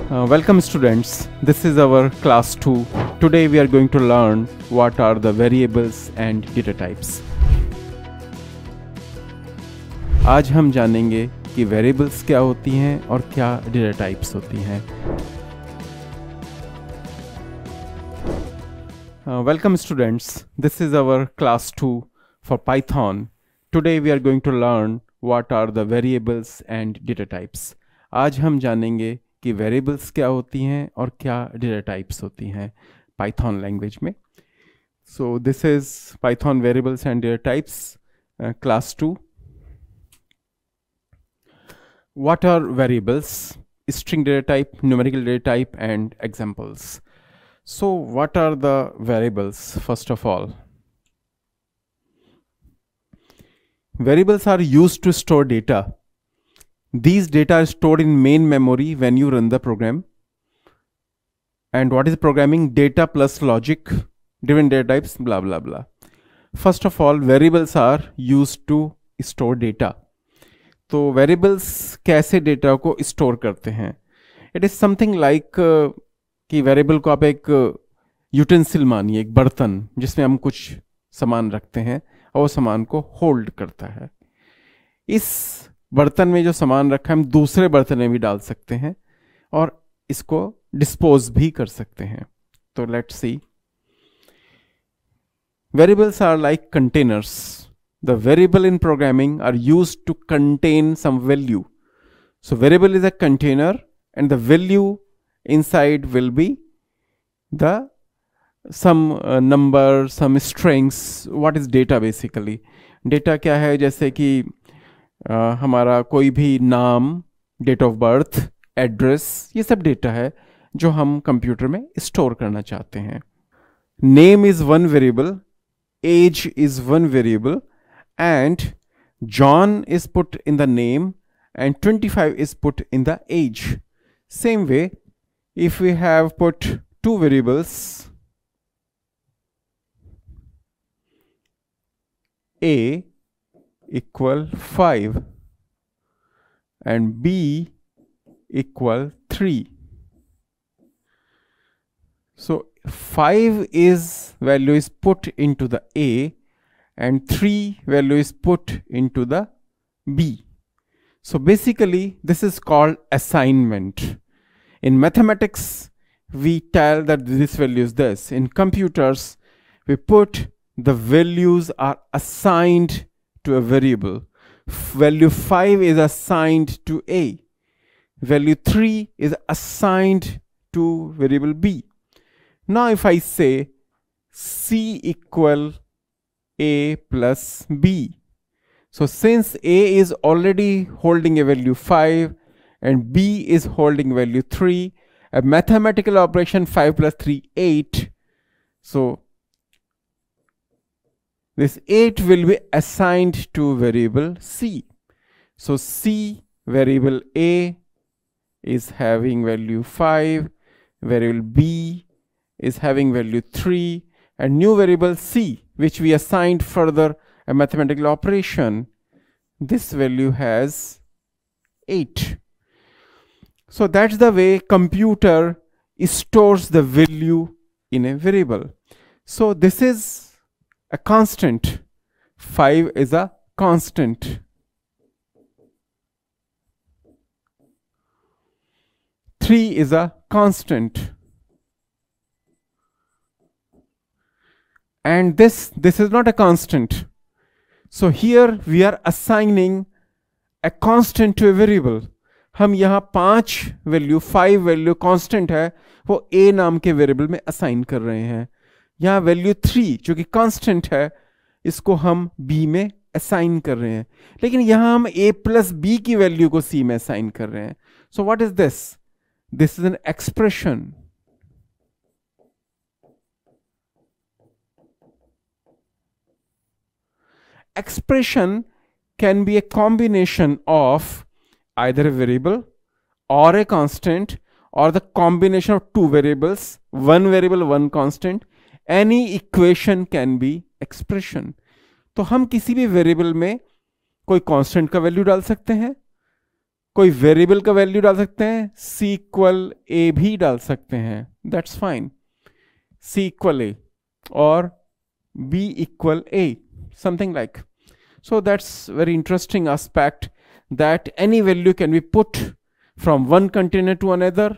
Welcome students, this is our class 2. Today we are going to learn what are the variables and data types. आज हम जानेंगे कि variables क्या होती हैं और क्या data types होती हैं. Welcome students, this is our class 2 for Python. Today we are going to learn what are the variables and data types. आज हम जानेंगे कि वेरिएबल्स क्या होती हैं और क्या डेटा टाइप्स होती हैं पाइथन लैंग्वेज में. So this is Python variables and data types class 2. What are variables, string data type, numerical data type and examples. So what are the variables? First of all, variables are used to store data. These data are stored in main memory when you run the program. And what is programming? Data plus logic, different data types, blah blah blah. First of all, variables are used to store data. तो variables कैसे data को store करते हैं? It is something like कि variable को आप एक utensil मानिए, एक बर्तन जिसमें हम कुछ सामान रखते हैं और वो सामान को hold करता है. इस बर्तन में जो सामान रखा है हम दूसरे बर्तन में भी डाल सकते हैं और इसको डिस्पोज भी कर सकते हैं. तो let's see. Variables are like containers. The variable in programming are used to contain some value. So variable is a container and the value inside will be the some number, some strings. What is data? Basically data क्या है? जैसे कि हमारा कोई भी नाम, date of birth, address, ये सब डेटा है जो हम कंप्यूटर में स्टोर करना चाहते हैं. Name is one variable, age is one variable and John is put in the name and 25 is put in the age. Same way, if we have put two variables, a equal 5 and b equal 3. So 5 is value is put into the a and 3 value is put into the b. So basically this is called assignment. In mathematics we tell that this value is this. In computers we put the values are assigned to a variable. Value 5 is assigned to a. Value 3 is assigned to variable b. Now if I say c equal a plus b, so since a is already holding a value 5 and b is holding value 3, a mathematical operation 5 plus 3, 8. So this 8 will be assigned to variable c. So c, variable a is having value 5, variable b is having value 3, and new variable c, which we assigned further a mathematical operation, this value has 8. So that's the way computer stores the value in a variable. So this is a constant. 5 is a constant. Three is a constant. And this is not a constant. So here we are assigning a constant to a variable. हम यहाँ 5 value, 5 value constant है वो a नाम के variable में assign कर रहे हैं. यहाँ वैल्यू 3 जो कि कांस्टेंट है इसको हम b में असाइन कर रहे हैं, लेकिन यहाँ हम a प्लस b की वैल्यू को c में असाइन कर रहे हैं. So what is this? This is an expression. Expression can be a combination of either a variable or a constant or the combination of two variables, one variable, one constant. Any equation can be expression. तो हम किसी भी variable में कोई constant का value डाल सकते हैं, कोई वेरिएबल का वैल्यू डाल सकते हैं, सी इक्वल ए भी डाल सकते हैं, that's fine, c equal a और b equal a, something like. So that's very interesting aspect, that any value can be put from one container to another.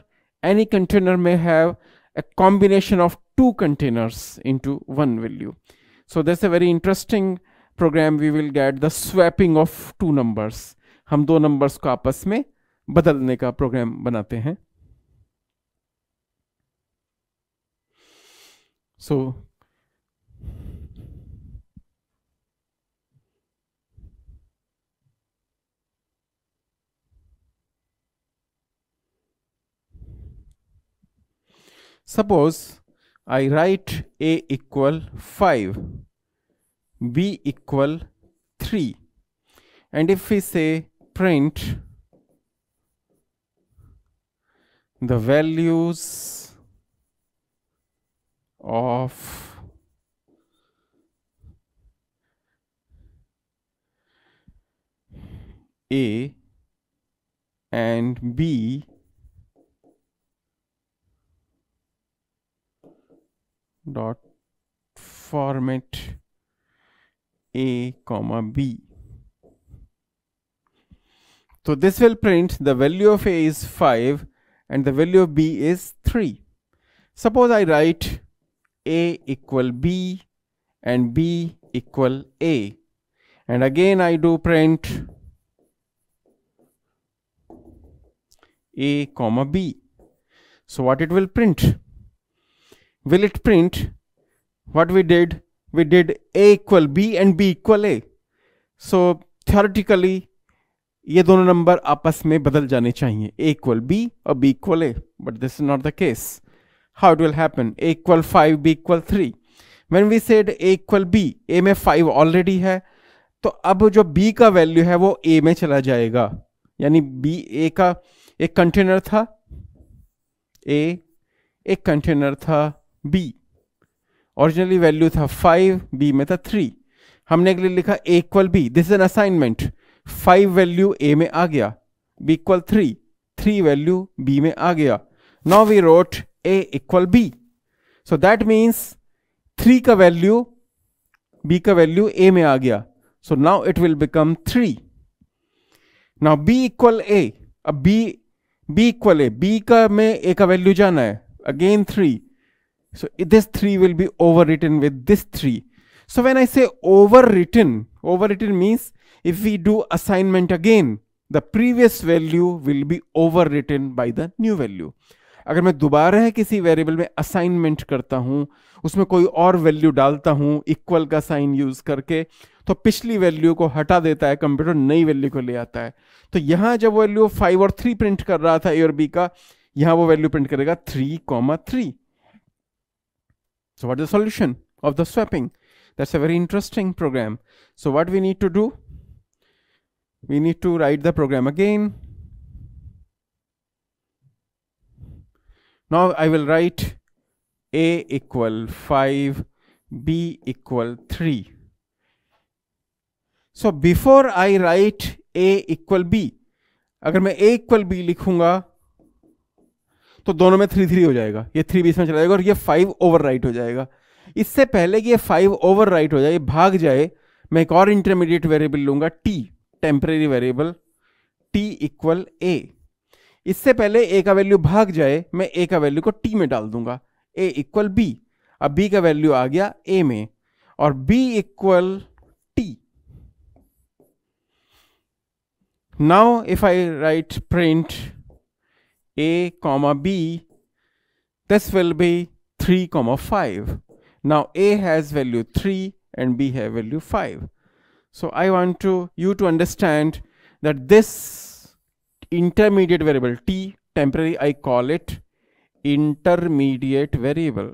Any container may have a combination of two containers into one value. So that's a very interesting program. We will get the swapping of two numbers. हम दो numbers को आपस में बदलने का program बनाते हैं. So suppose I write a equal 5, b equal 3, and if we say print the values of a and b dot format a comma b. So this will print the value of a is 5 and the value of b is 3. Suppose I write a equal b and b equal a, and again I do print a comma b. So what it will print? Will it print what we did? We did a equal b and b equal a. So theoretically ये दोनों number आपस में बदल जाने चाहिए, a equal b और b equal a, but this is not the case. How it will happen? A equal 5, b equal 3. When we said a equal b, a में 5 already है, तो अब जो b का वैल्यू है वो a में चला जाएगा. यानी b, a का एक कंटेनर था a, एक कंटेनर था b. ओरिजिनली वैल्यू था 5, b में था 3. हमने अगले लिखा a equal b. This is an assignment. 5 value a में आ गया, b इक्वल 3, 3 वैल्यू b में आ गया. Now we wrote a equal b. So that means 3 का वैल्यू b का वैल्यू a में आ गया. So now it will become 3. Now b equal a. अब b इक्वल a, b का में a का वैल्यू जाना है, again 3. So this 3 will be overwritten with this 3. So when I say overwritten means if we do assignment again, the previous value will be overwritten by the new value. अगर मैं दोबारा है किसी variable में assignment करता हूं, उसमें कोई और वैल्यू डालता हूं इक्वल का साइन यूज करके, तो पिछली वैल्यू को हटा देता है कंप्यूटर, नई वैल्यू को ले आता है. तो यहां जब वैल्यू 5 और 3 प्रिंट कर रहा था a और b का, यहां वो वैल्यू प्रिंट करेगा 3,3. So what is the solution of the swapping? That's a very interesting program. So what we need to do? We need to write the program again. Now I will write a equal 5, b equal 3. So before I write a equal b, अगर मैं a equal b लिखूंगा तो दोनों में 3 3 हो जाएगा, ये 3 बीच में चला जाएगा और ये 5 ओवरराइट हो जाएगा. इससे पहले कि ये 5 ओवरराइट हो जाए, भाग जाए, मैं एक और इंटरमीडिएट वेरिएबल लूंगा t, temporary variable t equal a. इससे पहले a का वैल्यू भाग जाए, मैं a का वैल्यू को t में डाल दूंगा, a इक्वल b. अब b का वैल्यू आ गया a में और b equal t. Now if I right print a comma b, this will be 3 comma 5. Now a has value 3 and b have value 5. So I want you to understand that this intermediate variable t, temporary, I call it intermediate variable.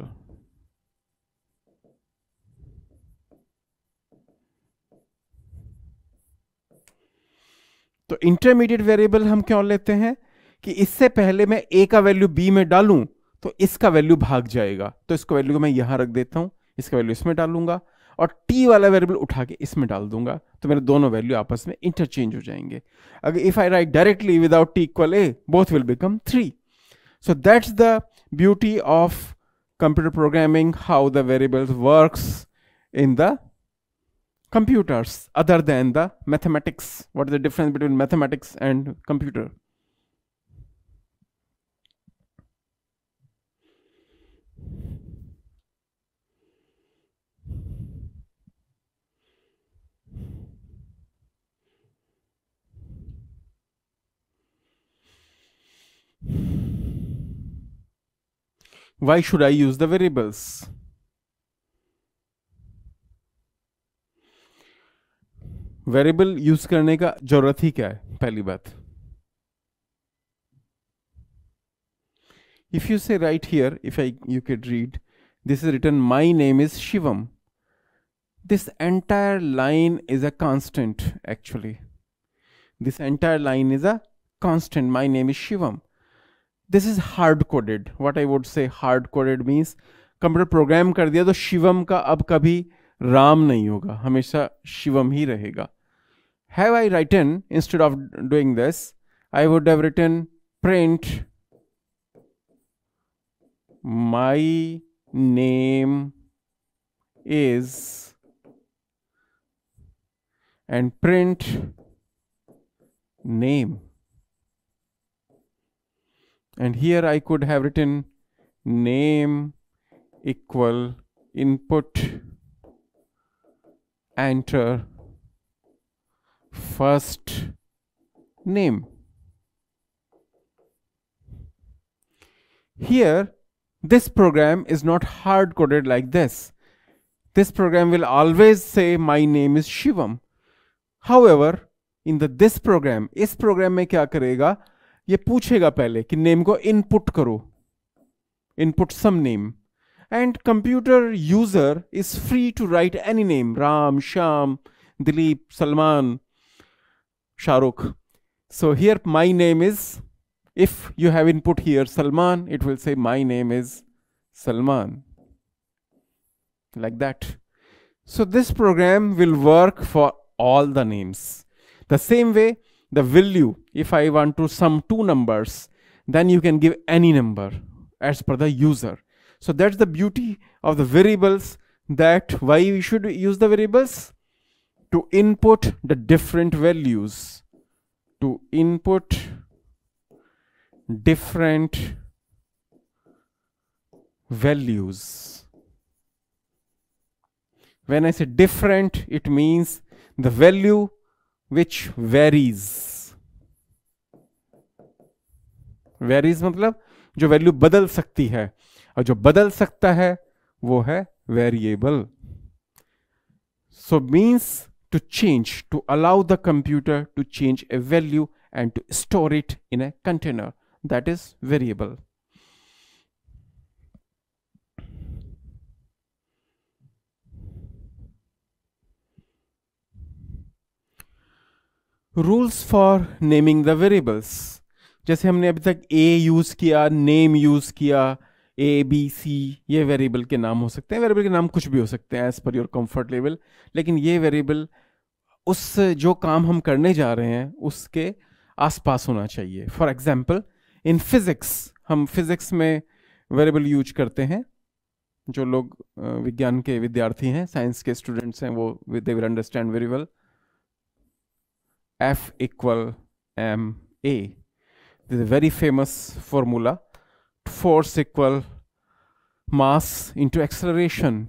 तो intermediate variable हम क्यों लेते हैं कि इससे पहले मैं a का वैल्यू b में डालूं तो इसका वैल्यू भाग जाएगा. तो इसको वैल्यू को मैं यहां रख देता हूं, इसका वैल्यू इसमें डालूंगा और t वाला वेरिएबल उठा के इसमें डाल दूंगा, तो मेरे दोनों वैल्यू आपस में इंटरचेंज हो जाएंगे. अगर if I right directly without t equal a, both will become 3. So that's the beauty of computer programming, how the variables works in the computers other than the mathematics. What is the difference between mathematics and computer? Why should I use the variables? Variable use करने का जरूरत ही क्या है? पहली बात, if you say right here, if you could read, this is written, my name is Shivam. This entire line is a constant. Actually, this entire line is a constant. My name is Shivam. This is hard coded. What I would say hard coded means computer program कर दिया तो शिवम का अब कभी राम नहीं होगा, हमेशा शिवम ही रहेगा. Have I written, instead of doing this, I would have written print my name is and print name. And here I could have written name equal input enter first name. Here this program is not hard coded like this. This program will always say my name is Shivam. However, in this program, इस program में क्या करेगा, ये पूछेगा पहले कि name को input करो, input some name, and computer user is free to write any name, Ram, Shyam, Dilip, Salman, Shahrukh. So here my name is, if you have input here Salman, it will say my name is Salman, like that. So this program will work for all the names. The same way, the value, if I want to sum two numbers, then you can give any number as per the user. So that's the beauty of the variables, that why we should use the variables? To input the different values. To input different values. When I say different, it means the value which varies. Varies मतलब जो value बदल सकती है, और जो बदल सकता है वो है variable. So means to change, to allow the computer to change a value and to store it in a container, that is variable. Rules for naming the variables. जैसे हमने अभी तक a यूज किया, name यूज किया, a b c, ये variable के नाम हो सकते हैं. वेरिएबल के नाम कुछ भी हो सकते हैं as per your comfort level, लेकिन ये वेरिएबल उस जो काम हम करने जा रहे हैं उसके आसपास होना चाहिए. फॉर एग्जाम्पल इन फिजिक्स, हम फिजिक्स में वेरिएबल यूज करते हैं. जो लोग विज्ञान के विद्यार्थी हैं, साइंस के स्टूडेंट्स हैं, वो they will understand very well. F equal ma. This is a very famous formula. Force equal mass into acceleration.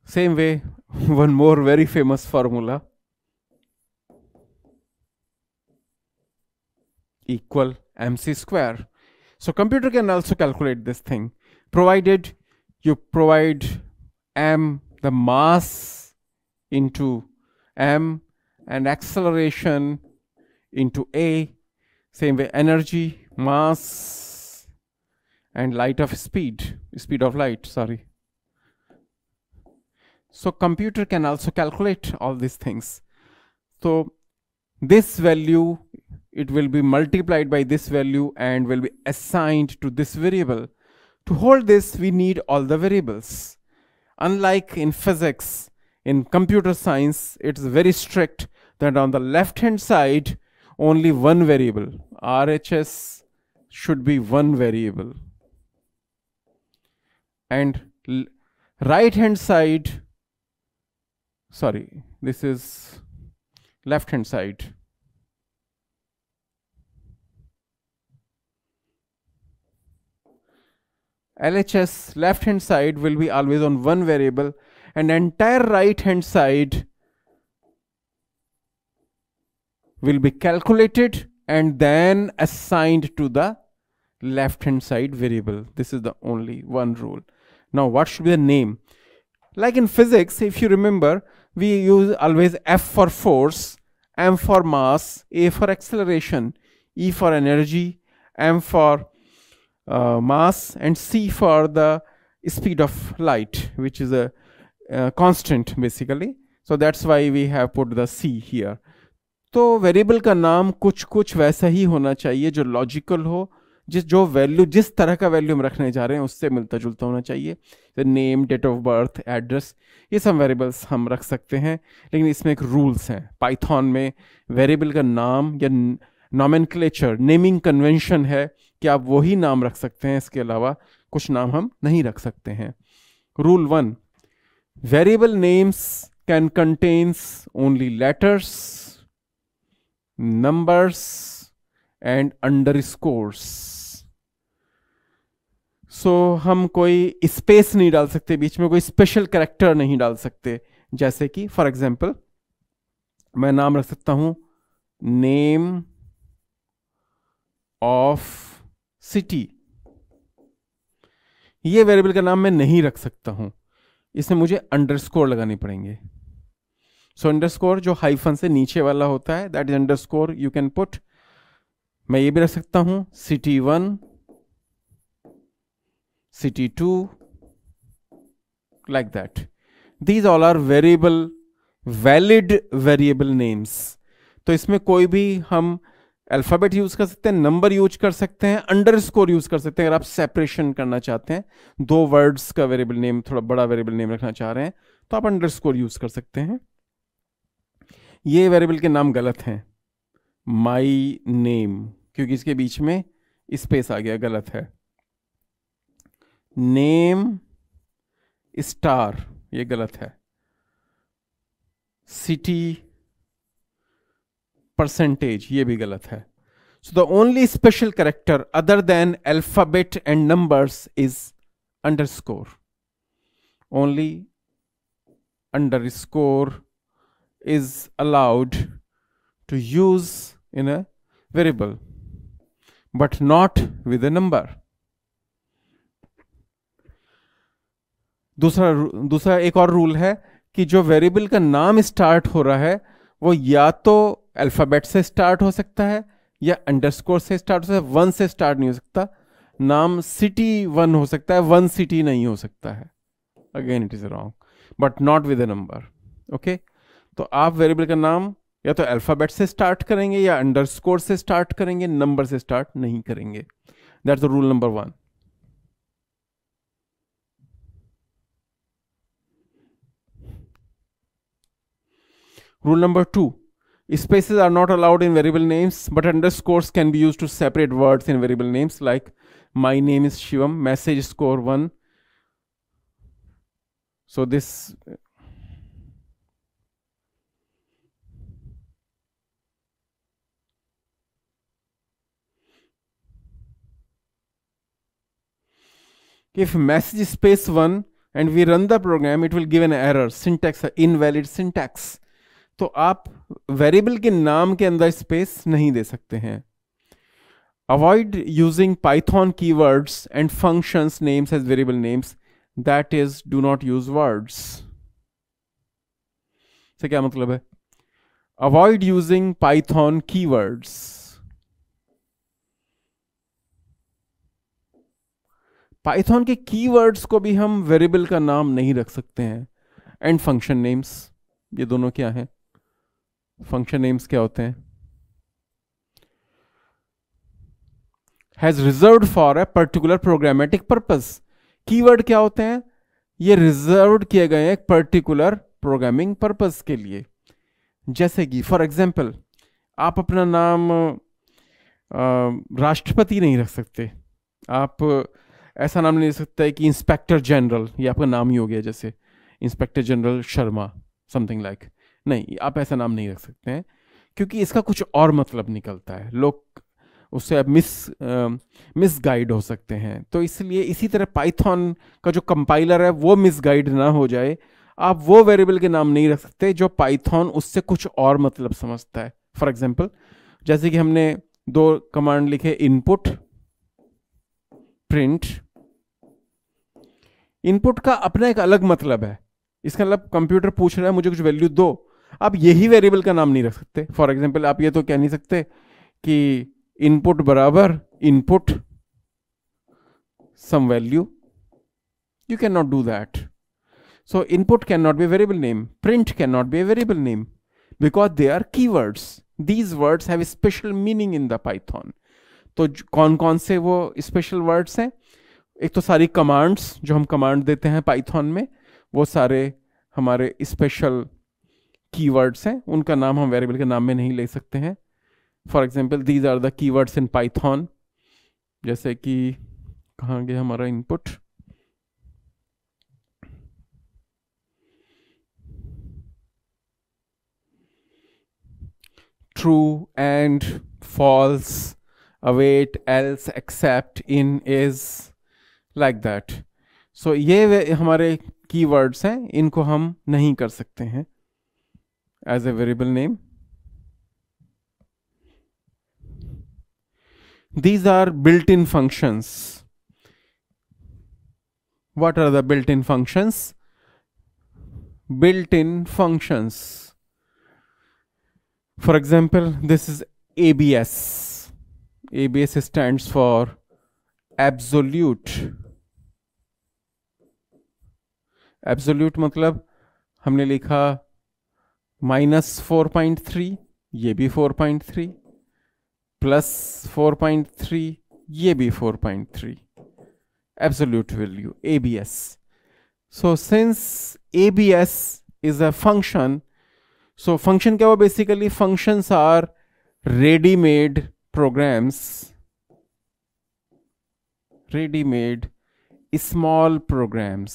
Same way, one more very famous formula, equal mc square. So computer can also calculate this thing, provided you provide m, the mass, into m, and acceleration into a. Same way, energy, mass, and light of speed of light, sorry. So computer can also calculate all these things. So this value it will be multiplied by this value and will be assigned to this variable. To hold this, we need all the variables. Unlike in physics, in computer science, it's very strict that on the left hand side, only one variable. RHS should be one variable. And right hand side, sorry, this is left hand side. LHS left hand side will be always on one variable, and entire right hand side will be calculated and then assigned to the left hand side variable. This is the only one rule. Now what should be the name? Like in physics, if you remember, we use always F for force, M for mass, A for acceleration, E for energy, M for mass, and C for the speed of light, which is a constant basically. So that's why we have put the C here. तो variable का नाम कुछ कुछ वैसा ही होना चाहिए जो logical हो, जो वैल्यू, जिस तरह का वैल्यू हम रखने जा रहे हैं उससे मिलता जुलता होना चाहिए. Name, date of birth, address, ये सब वेरिएबल्स हम रख सकते हैं, लेकिन इसमें एक रूल्स हैं. पाइथन में वेरिएबल का नाम या नॉमेनक्लेचर, नेमिंग कन्वेंशन है कि आप वही नाम रख सकते हैं, इसके अलावा कुछ नाम हम नहीं रख सकते हैं. Rule 1, variable names can contains only letters, numbers and underscores. So हम कोई स्पेस नहीं डाल सकते बीच में, कोई स्पेशल कैरेक्टर नहीं डाल सकते. जैसे कि फॉर एग्जांपल मैं नाम रख सकता हूं नेम ऑफ सिटी. ये वेरिएबल का नाम मैं नहीं रख सकता हूं, इसमें मुझे अंडरस्कोर लगाने पड़ेंगे. सो अंडरस्कोर जो हाइफन से नीचे वाला होता है, that is underscore you can put. मैं ये भी रख सकता हूं city 1, city 2, like that. These all are variable, valid variable names. तो इसमें कोई भी हम अल्फाबेट यूज कर सकते हैं, नंबर यूज कर सकते हैं, अंडरस्कोर यूज कर सकते हैं. अगर आप सेपरेशन करना चाहते हैं, दो वर्ड्स का वेरिएबल नेम, थोड़ा बड़ा वेरिएबल नेम रखना चाह रहे हैं, तो आप अंडरस्कोर यूज कर सकते हैं. ये वेरिएबल के नाम गलत हैं, माई नेम, क्योंकि इसके बीच में स्पेस आ गया, गलत है. नेम स्टार, ये गलत है. सिटी परसेंटेज, ये भी गलत है. So the only special character other than alphabet and numbers is underscore. Only underscore is allowed to use in a variable, but not with a number. दूसरा एक और रूल है कि जो वेरिएबल का नाम स्टार्ट हो रहा है वो या तो अल्फाबेट से स्टार्ट हो सकता है या अंडरस्कोर से स्टार्ट हो सकता है. 1 से स्टार्ट नहीं हो सकता. नाम सिटी 1 हो सकता है, 1 सिटी नहीं हो सकता है. Again it is wrong, but not with a number. Okay, तो आप वेरिएबल का नाम या तो अल्फाबेट से स्टार्ट करेंगे या अंडरस्कोर से स्टार्ट करेंगे, नंबर से स्टार्ट नहीं करेंगे. That's the rule number 1. Rule number 2, spaces are not allowed in variable names, but underscores can be used to separate words in variable names, like my name is Shivam, message score 1. So this if message space 1 and we run the program, it will give an error, syntax invalid syntax. तो आप variable के नाम के अंदर space नहीं दे सकते हैं. Avoid using Python keywords and functions names as variable names, that is do not use words. से क्या मतलब है? Avoid using Python keywords. Python के कीवर्ड्स को भी हम वेरिएबल का नाम नहीं रख सकते हैं. एंड फंक्शन नेम्स, ये दोनों क्या हैं? फंक्शन नेम्स क्या होते हैं? Has reserved for a particular programmatic purpose. Keyword क्या होते हैं? ये रिजर्व्ड किए गए हैं एक पर्टिकुलर प्रोग्रामिंग पर्पस के लिए। जैसे कि फॉर एग्जाम्पल, आप अपना नाम राष्ट्रपति नहीं रख सकते, आप ऐसा नाम नहीं रख सकते कि इंस्पेक्टर जनरल, ये आपका नाम ही हो गया, जैसे inspector general Sharma something like, नहीं, आप ऐसा नाम नहीं रख सकते हैं, क्योंकि इसका कुछ और मतलब निकलता है, लोग उससे आप मिसगाइड हो सकते हैं। तो इसलिए इसी तरह पाइथन का जो कंपाइलर है वो मिसगाइड ना हो जाए, आप वो वेरिएबल के नाम नहीं रख सकते जो पाइथन उससे कुछ और मतलब समझता है। फॉर एग्जाम्पल, जैसे कि हमने दो कमांड लिखे, इनपुट, प्रिंट। इनपुट का अपना एक अलग मतलब है, इसका मतलब कंप्यूटर पूछ रहा है मुझे कुछ वैल्यू दो, आप यही वेरिएबल का नाम नहीं रख सकते। फॉर एग्जाम्पल, आप ये तो कह नहीं सकते कि इनपुट बराबर input some value, you cannot do that. So input cannot be a variable name, print cannot be a variable name, because they are keywords. These words have a special meaning in the Python. तो कौन कौन से वो special words हैं? एक तो सारी commands जो हम कमांड देते हैं पाइथन में, वो सारे हमारे स्पेशल कीवर्ड्स हैं, उनका नाम हम वेरिएबल के नाम में नहीं ले सकते हैं। For example, these are the keywords in Python. जैसे कि कहाँ गया हमारा input, true and false, await, else, except, in, is, like that. So ये हमारे कीवर्ड्स हैं, इनको हम नहीं कर सकते हैं as a variable name. These are built-in functions. What are the built-in functions? Built-in functions. For example, this is ABS. ABS stands for absolute. Absolute मतलब हमने लिखा -4.3, ये भी 4.3, +4.3, ये भी 4.3, absolute value, ABS. So since ABS is a function, so function क्या हुआ? Basically functions are ready-made programs, ready-made small programs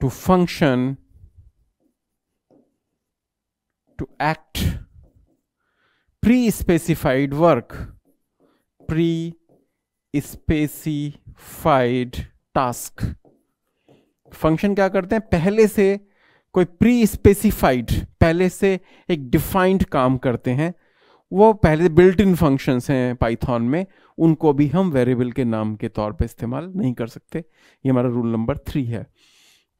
to function, to act pre-specified work, pre-specified task. Function क्या करते हैं? पहले से कोई प्री स्पेसिफाइड, पहले से एक डिफाइंड काम करते हैं, वो पहले बिल्ट इन फंक्शंस हैं पाइथन में, उनको भी हम वेरिएबल के नाम के तौर पे इस्तेमाल नहीं कर सकते। ये हमारा रूल नंबर 3 है।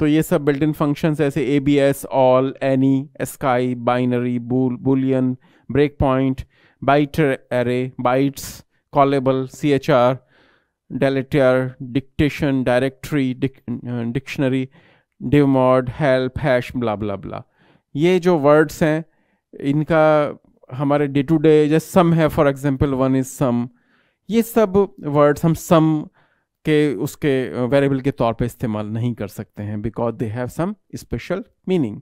तो ये सब बिल्ट इन फंक्शंस ऐसे ABS, all, any, ascii, binary, boolean, breakpoint, byte array, bytes, callable, CHR, deleter, dictation, directory, dictionary, divmod, help, hash, blah blah blah. ये जो वर्ड्स हैं इनका हमारे डे टू डे, जैसे सम है for example, one is sum, ये सब words हम सम के उसके वेरिएबल के तौर पे इस्तेमाल नहीं कर सकते हैं, because they have some special meaning.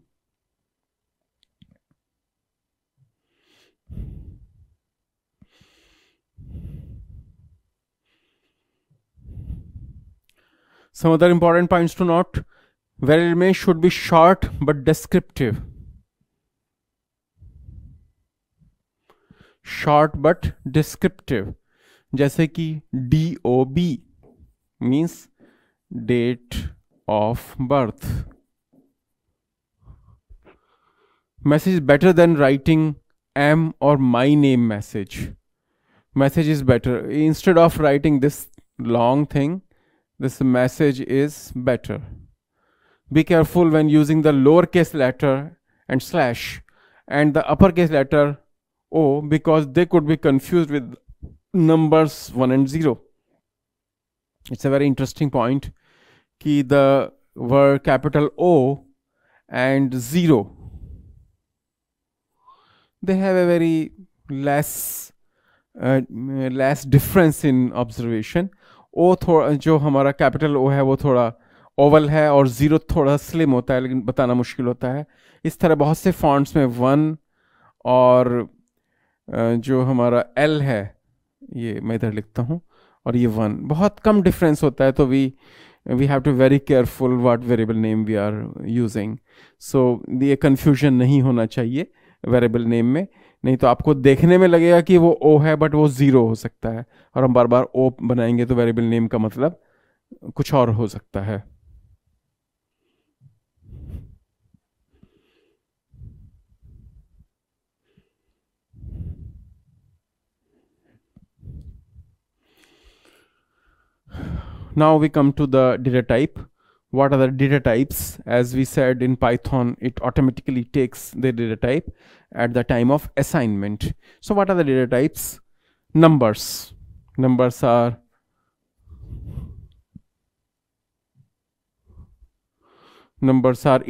Some other important points to note: variable should be short but descriptive. Short but descriptive. जैसे कि DOB means date of birth. Message is better than writing M or my name message. Message is better. Instead of writing this long thing, this message is better. Be careful when using the lowercase letter and slash and the uppercase letter O, because they could be confused with numbers 1 and 0. It's a very interesting point कि the word capital O and 0, they have a very less difference in observation. ओ थोड़ा, जो हमारा capital ओ है वो थोड़ा Oval है, और ज़ीरो थोड़ा स्लिम होता है लेकिन बताना मुश्किल होता है। इस तरह बहुत से फॉन्ट्स में वन, और जो हमारा एल है, ये मैं इधर लिखता हूँ, और ये वन, बहुत कम डिफरेंस होता है। तो we have to very careful what variable name we are using. So ये कंफ्यूजन नहीं होना चाहिए वेरिएबल नेम में, नहीं तो आपको देखने में लगेगा कि वो ओ है बट वो ज़ीरो हो सकता है, और हम बार बार ओ बनाएंगे तो वेरिएबल नेम का मतलब कुछ और हो सकता है। Now we come to the data type. What are the data types? As we said, in Python, it automatically takes the data type at the time of assignment. So what are the data types? Numbers. Numbers are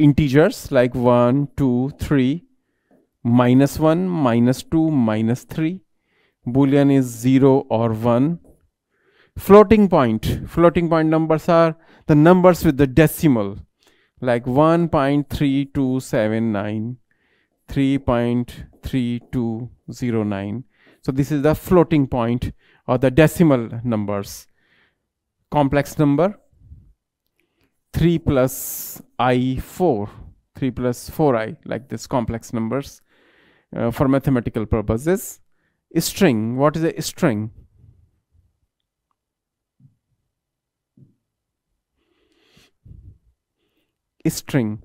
integers like 1, 2, 3, -1, -2, -3. Boolean is 0 or 1. Floating point numbers are the numbers with the decimal, like 1.3279, 3.3209. So this is the floating point or the decimal numbers. Complex number 3 plus I 4, 3 plus 4i, like this complex numbers for mathematical purposes. String, what is a string? String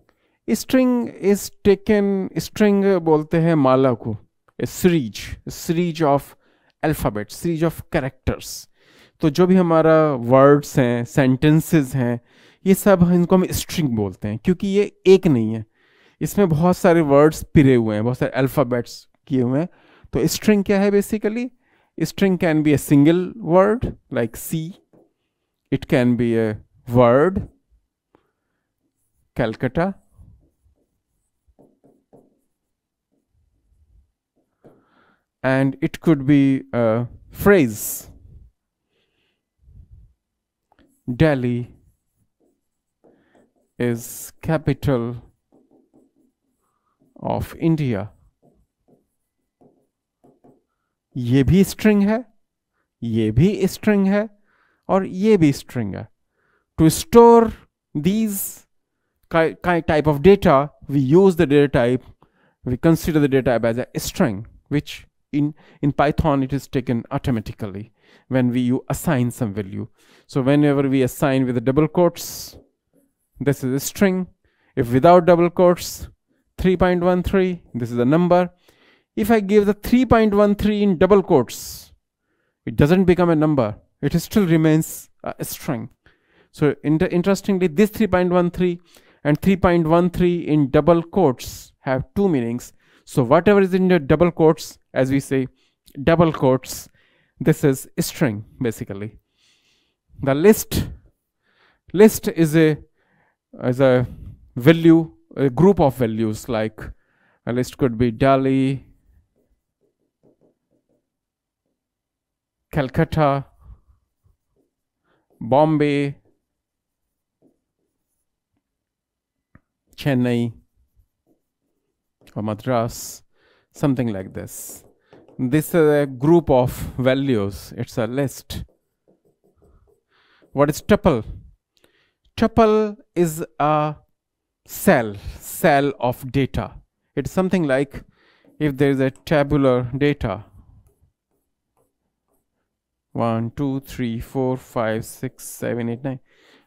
is taken, string बोलते हैं माला को, a series of alphabets, series of characters. तो जो भी हमारा words हैं, sentences हैं, ये सब इनको हम स्ट्रिंग बोलते हैं, क्योंकि ये एक नहीं है, इसमें बहुत सारे वर्ड्स पिरे हुए हैं, बहुत सारे अल्फ़ाबेट्स किए हुए हैं। तो स्ट्रिंग क्या है basically? String can be a single word like c, it can be a word Calcutta, and it could be a phrase, Delhi is capital of India. ये भी string है, ये भी string है, और ये भी string है. To store these type of data, we use the data type, we consider the data type as a string, which in Python it is taken automatically when you assign some value. So whenever we assign with the double quotes, this is a string. If without double quotes, 3.13, this is a number. If I give the 3.13 in double quotes, it doesn't become a number, it still remains a string. So interestingly, this 3.13 and 3.13 in double quotes have two meanings. So whatever is in the double quotes, as we say, double quotes, this is a string basically. The list is a value, a group of values, like a list could be Delhi, Calcutta, Bombay, Chennai, or Madras, something like this. This is a group of values, it's a list. What is tuple? Tuple is a cell of data. It's something like if there is a tabular data, 1, 2, 3, 4, 5, 6, 7, 8, 9.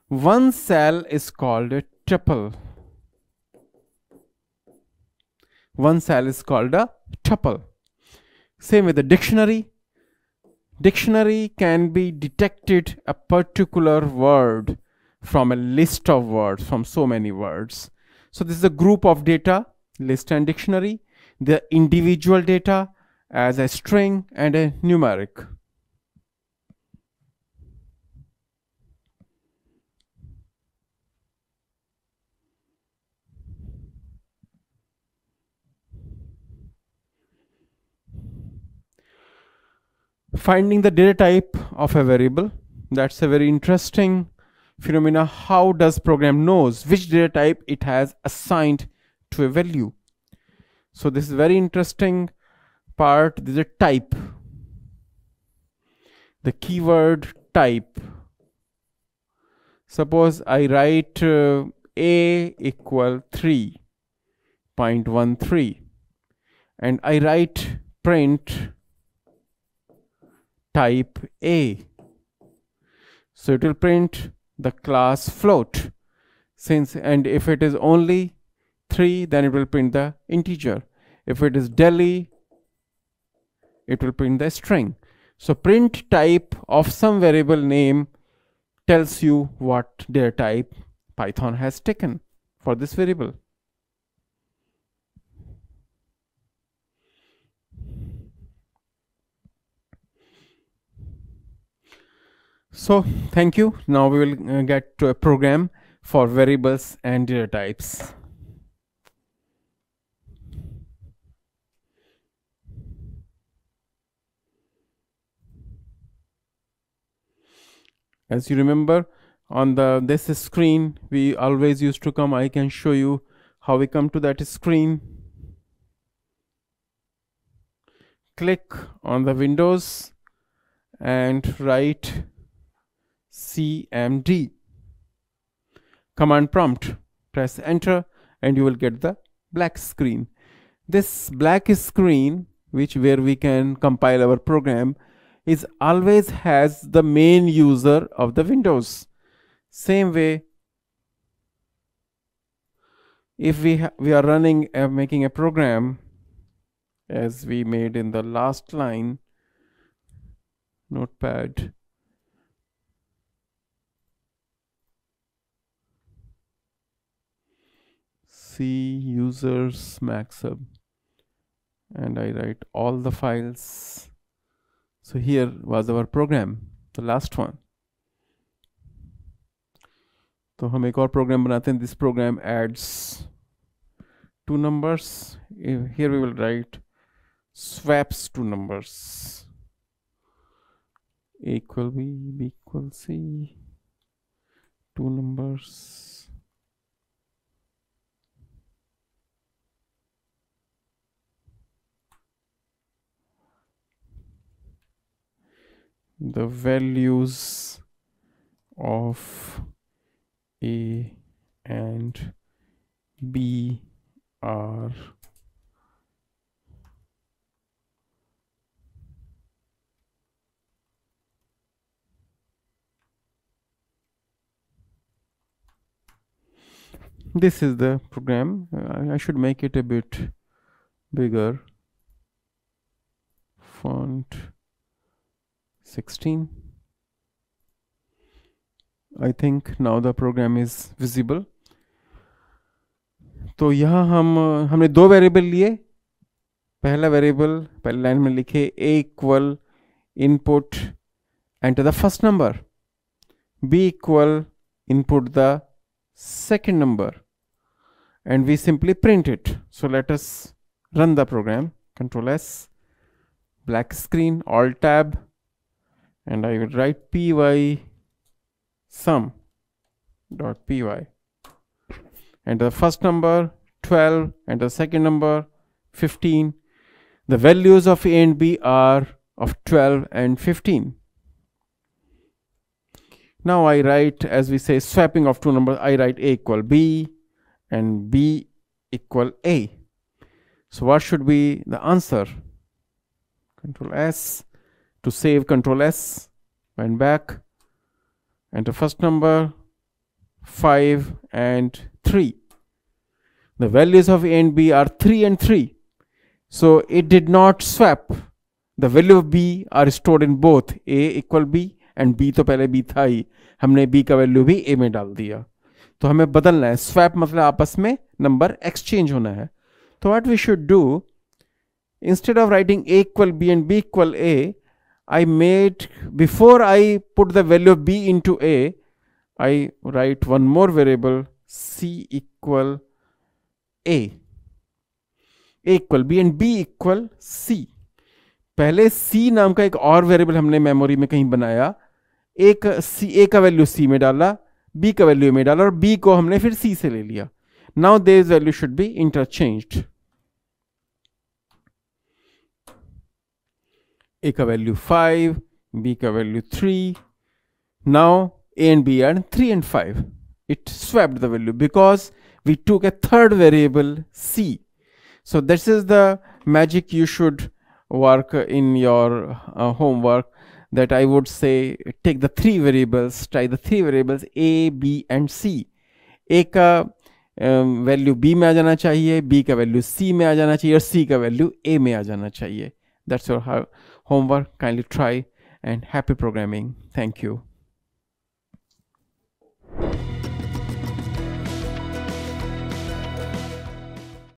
One cell is called a tuple. One cell is called a tuple. Same with the dictionary. Dictionary can be detected a particular word from a list of words, from so many words. So this is a group of data, list and dictionary. The individual data as a string and a numeric. Finding the data type of a variable, that's a very interesting phenomena. How does program knows which data type it has assigned to a value? So this is very interesting part. This is a type, the keyword type. Suppose I write a equal 3.13 and I write print type A. So it will print the class float, and if it is only 3, then it will print the integer. If it is Delhi, it will print the string. So print type of some variable name tells you what data type Python has taken for this variable. So thank you. Now we will get to a program for variables and data types. As you remember, on this screen we always used to come. I can show you how we come to that screen. Click on the Windows and write CMD, command prompt, press enter, and you will get the black screen. This black screen, where we can compile our program, is always has the main user of the Windows. Same way, if we are running making a program as we made in the last line, notepad, C users maxsub, and I write all the files. So here was our program, the last one. तो हम एक और program बनाते हैं. This program adds 2 numbers. Here we will write swaps 2 numbers. A equal B, B equal C, 2 numbers. The values of A and B are this is the program. I should make it a bit bigger. Font 16. I think now the program is visible. तो यहाँ हमने 2 variable लिए. पहला variable पहले line में लिखे a equal input enter the first number, b equal input the second number, and we simply print it. So let us run the program. Control S, black screen, Alt Tab, and I will write py sum.py, and the first number 12 and the second number 15. The values of A and B are of 12 and 15. Now I write, as we say, swapping of 2 numbers, I write A equal B and B equal A. So what should be the answer? Control S to save, Control S, went back, and the first number 5 and 3. The values of A and B are 3 and 3. So it did not swap. The value of B are stored in both A equal B and B तो पहले B था ही, हमने B का value भी A में डाल दिया. तो हमें बदलना है. स्वैप मतलब आपस में नंबर एक्सचेंज होना है. तो what we should do, instead of writing A equal B and B equal A, I made, before I put the value of B into A, I write one more variable, C equal A equal B and B equal C. पहले C नाम का एक और variable हमने memory में कहीं बनाया, एक A का वैल्यू C में डाला, B का वैल्यू में डाला और B को हमने फिर C से ले लिया. Now this value should be interchanged. A का वैल्यू 5, B का value 3. Now A and B are 3 and 5. It swapped the value because we took a third variable C. So this is the magic you should work in your homework, that I would say take the three variables, try the three variables A, B and C. A का value B में आ जाना चाहिए, B का value C में आ जाना चाहिए और C का वैल्यू A में आ जाना चाहिए. That's your homework. Kindly try and happy programming. Thank you.